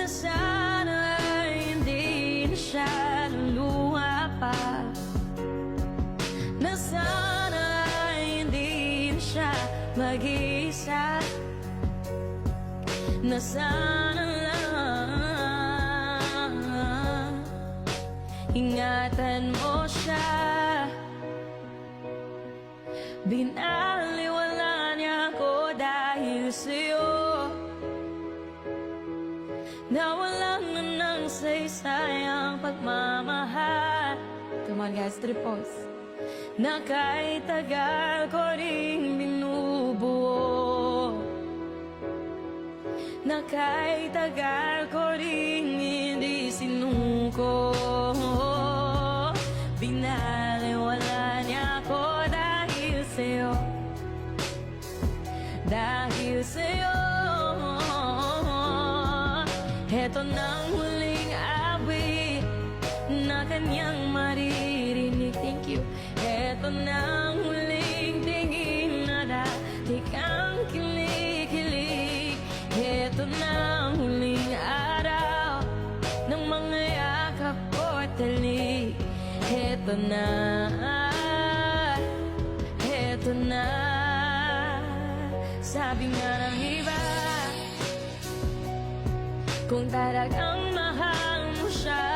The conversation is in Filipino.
na sana ay hindi na siya luluha pa, na sana ay hindi na siya mag-isa, na sana lang ingatan mo siya. Binaliwala niya ako dahil sa'yo, nawalan na ng saysayang pagmamahal. Come on guys, tripos. Na kahit tagal ko ring binubuo, na kahit tagal ko ring hindi sinuko. Binaliwala niya ako dahil sa'yo, dahil sa'yo. Heto nang huling awit na kanyang maririnig. Thank you. Heto nang huling tingin na dati kang kinikilig. Heto nang huling araw ng mga yakap ko't talik. Heto na, heto na. Sabi nga ng iba, kung talagang mahal mo siya,